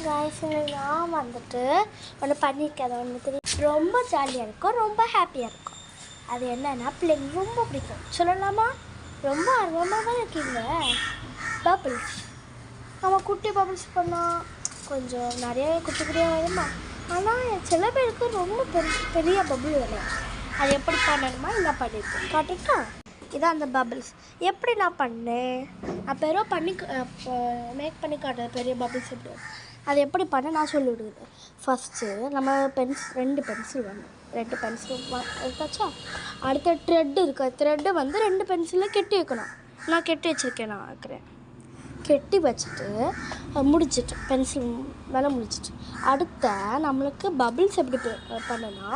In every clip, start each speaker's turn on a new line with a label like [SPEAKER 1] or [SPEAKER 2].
[SPEAKER 1] Guys நான் வந்துட்டு ஒன்று பண்ணியிருக்கேன். அது ஒன்று தெரியும், ரொம்ப ஜாலியாக இருக்கும், ரொம்ப ஹாப்பியாக இருக்கும். அது என்னன்னா பிள்ளைங்க ரொம்ப பிடிக்கும். சொல்லலாமா? ரொம்ப ஆர்வமாக தான் இருக்கீங்க. பபிள்ஸ் நம்ம குட்டி பபிள்ஸ் பண்ணால் கொஞ்சம் நிறைய குட்டி குட்டியாக வருமா, ஆனால் சில பேருக்கு ரொம்ப பெரிய பபுள் வரும். அது எப்படி பண்ணணுமா நான் பண்ணியிருக்கேன், காட்டிட்டா. இதான் அந்த பபிள்ஸ். எப்படி நான் பண்ணேன், நான் பெரும் பண்ணி மேக் பண்ணி காட்டுறேன். பெரிய பபிள்ஸ் எப்படி அது எப்படி பண்ண நான் சொல்லி விடுது. ஃபஸ்ட்டு நம்ம ரெண்டு பென்சில் வேணும். 2 பென்சில் எடுத்தாச்சா. அடுத்த த்ரெட்டு இருக்கு. த்ரெட்டு வந்து 2 பென்சிலில் கெட்டி வைக்கணும். நான் கெட்டி வச்சுருக்கேன். நான் வைக்கிறேன். கெட்டி வச்சுட்டு முடிச்சிட்டு பென்சில் மேலே முடிச்சிட்டு அடுத்த நம்மளுக்கு பபிள்ஸ் எப்படி பண்ணனா,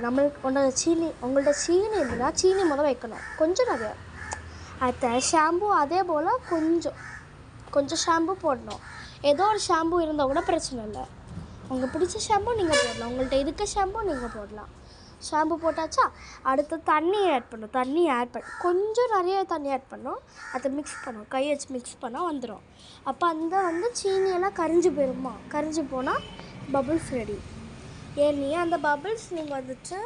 [SPEAKER 1] நம்மளுக்கு உங்கள்கிட்ட சீனி இருந்துன்னா சீனி முதல் வைக்கணும், கொஞ்சம் நிறையா. அடுத்த ஷாம்பு அதே போல் கொஞ்சம் ஷாம்பு போடணும். ஏதோ ஒரு ஷாம்பு இருந்தால் கூட பிரச்சனை இல்லை. உங்களுக்கு பிடிச்ச ஷாம்பு நீங்கள் போடலாம், உங்கள்கிட்ட இருக்க ஷாம்பு நீங்கள் போடலாம். ஷாம்பு போட்டாச்சா. அடுத்து தண்ணி ஆட் பண்ணணும். கொஞ்சம் நிறைய தண்ணி ஆட் பண்ணணும். அதை மிக்ஸ் பண்ணணும், கை வச்சு மிக்ஸ் பண்ணால் வந்துடும். அப்போ அந்த சீனியெல்லாம் கரிஞ்சு போயிடுமா. கரிஞ்சு போனால் பபுள்ஸ் ரெடி. ஏன்னே அந்த பபுள்ஸ் நீங்கள் வந்துட்டு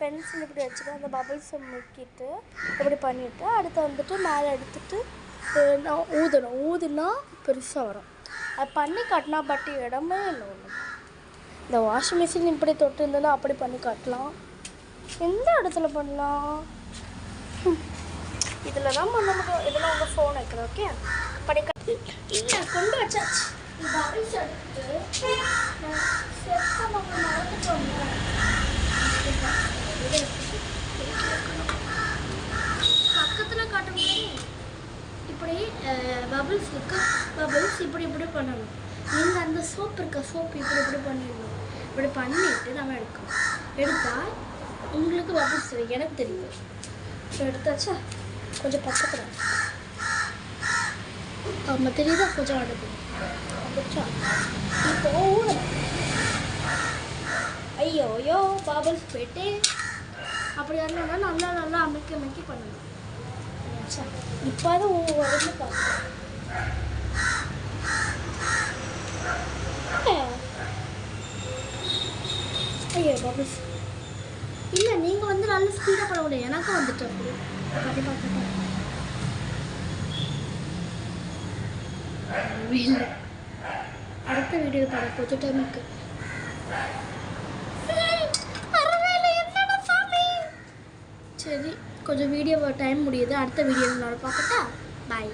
[SPEAKER 1] பென்சில் இப்படி வச்சுட்டு அந்த பபுள்ஸை முக்கிட்டு இப்படி பண்ணிவிட்டு அடுத்து வந்துட்டு மேலே எடுத்துகிட்டு ஊதுனா பெருசாக வரும். அது பண்ணி காட்டினா பட் இடமே இல்லை ஒன்று. இந்த வாஷிங் மிஷின் இப்படி தொட்டு இருந்ததுன்னா அப்படி பண்ணி காட்டலாம். எந்த இடத்துல பண்ணலாம், இதில் தான் பண்ண முடியும். இதில் உங்கள் ஃபோன் வைக்கிறேன். ஓகே, பண்ணி காட்டு. இல்லை கொண்டு வச்சாச்சு. பபிள்ஸ் எடுத்துட்டு பக்கத்தில் காட்ட முடியும். இப்படி பபிள்ஸ் இருக்கு. பபிள்ஸ் இப்படி பண்ணணும். நீங்கள் அந்த சோப்பு இப்படி பண்ணிடணும். இப்படி பண்ணிவிட்டு நம்ம எடுத்தால் உங்களுக்கு பபிள்ஸ் தெரியும், எனக்கு தெரியும். எடுத்தாச்சா. கொஞ்சம் பக்கத்தில் ஆமாம் தெரியுதா, கொஞ்சம் அடுப்பு அப்படிச்சா. இப்போ ஐயோ பபிள்ஸ் போயிட்டு அப்படி இருந்தாலும் நல்லா அமைக்கி பண்ணணும். இப்போ அது உடம்பு பார்க்க ஐயோ பபிள்ஸ் இல்லை. நீங்கள் வந்து நல்ல ஸ்பீடாக பண்ண முடியாது, எனக்கும் வந்துட்டு அப்படி பண்ணி பார்த்துட்டேன். இல்லை, அடுத்த வீடியோ பார்க்க கொஞ்சம் டைம் இருக்கு. சரி, கொஞ்சம் வீடியோ டைம் முடியுது. அடுத்த வீடியோவில் நான் பார்க்கட்டா. பாய்.